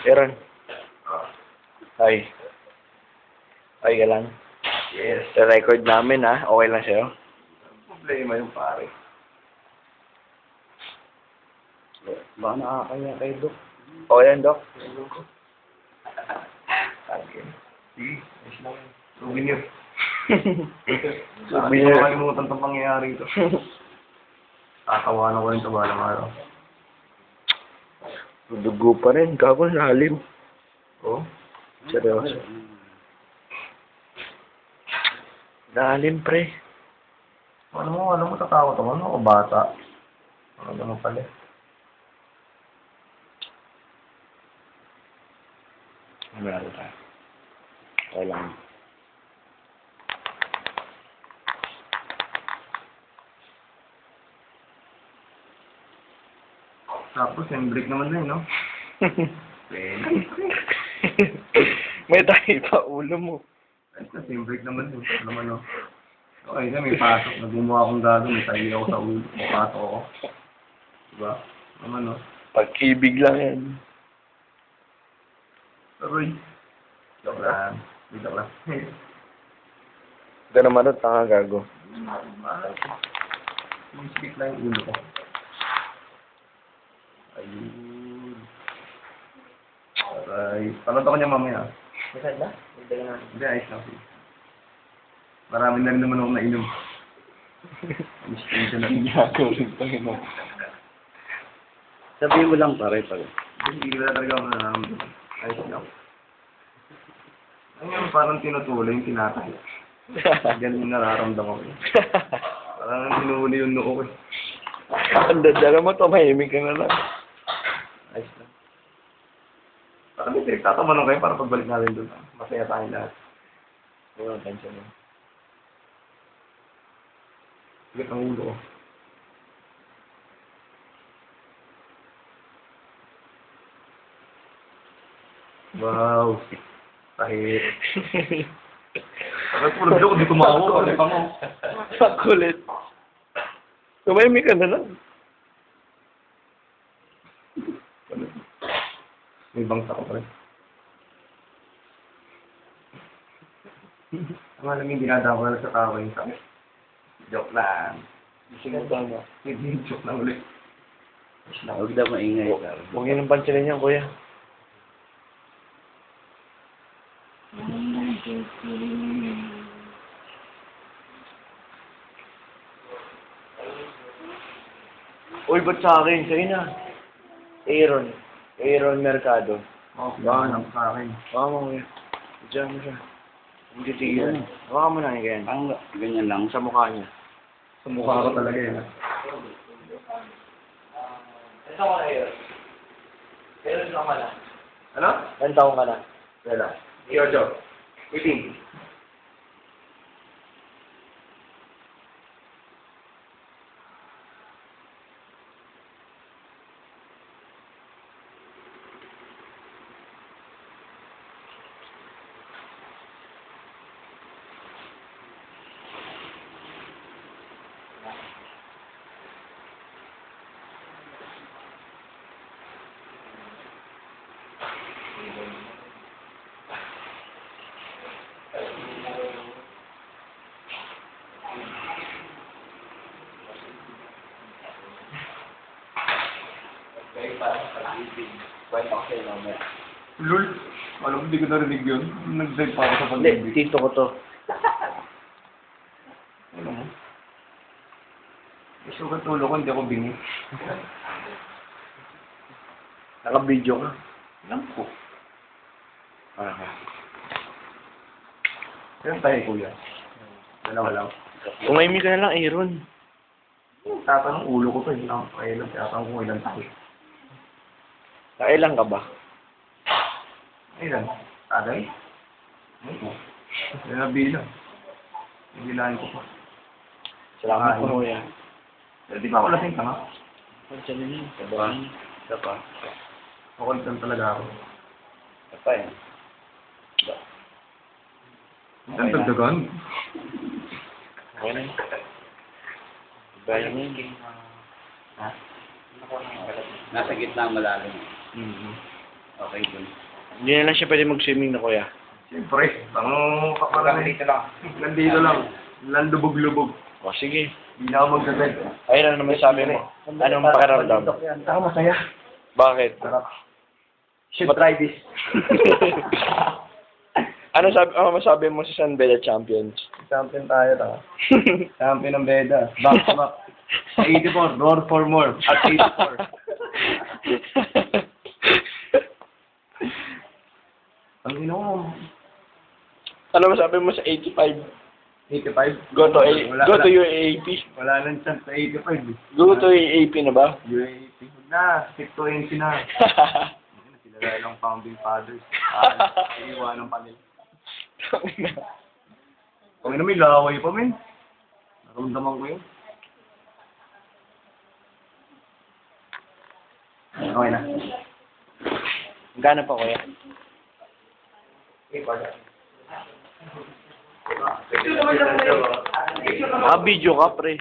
Aaron. Ay. Ay ka lang. Yes. Sa record namin ha. Okay lang sa'yo? Problema yung pare. Baka nakakaya kay Doc. Okay yan, Doc. Okay. Sige. Ayos lang. Souvenir. Souvenir. Hindi ko makalimutan itong pangyayari ito. Kakawanan ko rin ito balang araw. Dugo pa rin. Gago lalim. Oo? Seryoso. Lalim, pre. Alam mo, tatakot ako. Ano ako, bata? Ano naman pala? Ano tayo? Okay lang. Tapos, yung break naman na yun, no? May tayo pa ulo mo. Kasi yung break naman yun. Alam mo, no? Okay, may pasok. Nagmumukha akong gago. May tayo ako sa ulo. Pasok ako. Diba? Naman, no? Pag-ibig lang yan. Aroy. Joke lang. Joke lang. Ito naman ito, tanga gago. Yung speak lang yung ulo ko. Ayun. Aray. Palot ako niya mamaya. Masad na? Hindi, ayos lang. Marami na rin naman ako nainom. Miss na rin. Gago rin tayo. Sabihin mo lang pare pag. Hindi ko na talaga ako nararamdaman. Ayos lang. Ano yung parang tinutuloy yung tinatahi. Ganyan yung nararamdaman ko. Parang tinuhuli yung noo ko. Ang dadala mo, tumahimik ka na lang. Ayos lang. Parang may pinagtataman kayo para pagbalik natin doon. Masaya tayong lahat. Walang tension mo. Bigat ang ulo ko. Wow. Kahit. Parang puro joke, di tumawa. Ano pa mo? Makulit. Tumahimik ka na lang. May bangsa ko pa rin. Ang alam yung dinadawa na sa tawa yung sakit. Joke lang. Sige, tama. Hindi, joke lang ulit. Huwag daw maingay pare. Huwag yun ang pansinin niyan, kuya. Uy, ba't sa akin? Sa'yo na. Aaron. Aaron Mercado. Oh, lang sa akin. Baka mo, kuya. Diyan mo siya. Hindi tigilan. Baka mo na yan. Ang ganyan lang. Sa mukha niya. Sa mukha ko talaga yun. Ilan taong ka na, Aaron? Aaron, ka na. Ano? Ilan taong ka na? Wala. Jojo. 18. Kwento ko sa'yo mamaya. Lul. Alam mo, hindi ko narinig yun. Nag-drive pa ako sa Hindi, pag-ibig. tito ko to. Ano mo? Gusto ko tulo ko, hindi ako bingi. Naka-video ka. Alam ko. Ah. Yan tayo, kuya. Dalawa lang. Tumahimik ka na lang, Aaron. Tatanong ulo ko to. Hindi lang. Kaya lang, tatanong kung ilan tayo. Nakailan ka ba? Ilan? Tagay? Oo. Yan na bilang. Bilahin ko pa. Salamat Ay. po, kuya. Di ba ako lasing ka nga? Pansin niyo, sabahan. Isa pa. Makulit lang talaga ako. Isa pa yan. Ang dagdagan. Okay na yun. Bayan mo yun. Ha? Nasa gitna ang malalim. Mm-hmm. Okay dun. Hindi na lang siya pwede mag-swimming na kuya. Siyempre, ang kapala nandito lang. Nandito lang. Landubog-lubog. O sige. Hindi na ako magdadag. Ayun ang naman sabi mo. Anong pakiramdam? Ako masaya. Bakit? Sarap. Should try this. Ano masabi mo sa San Beda Champions? Champion tayo ta. Champion ng Beda. Back to back. 84. Roar for more. At 84. Ang ino Ano masabi mo sa 85? 85? Go to UAAP. Wala nang chance sa 85. Go to UAAP na ba? UAP. Huwag na. Stick to NC na. Sila lang founding fathers. Iiwanan pa nila. Kung ina may laway pa, men. Naramdaman ko yun. Okay na. Gano'n pa kuya? Video ka pre.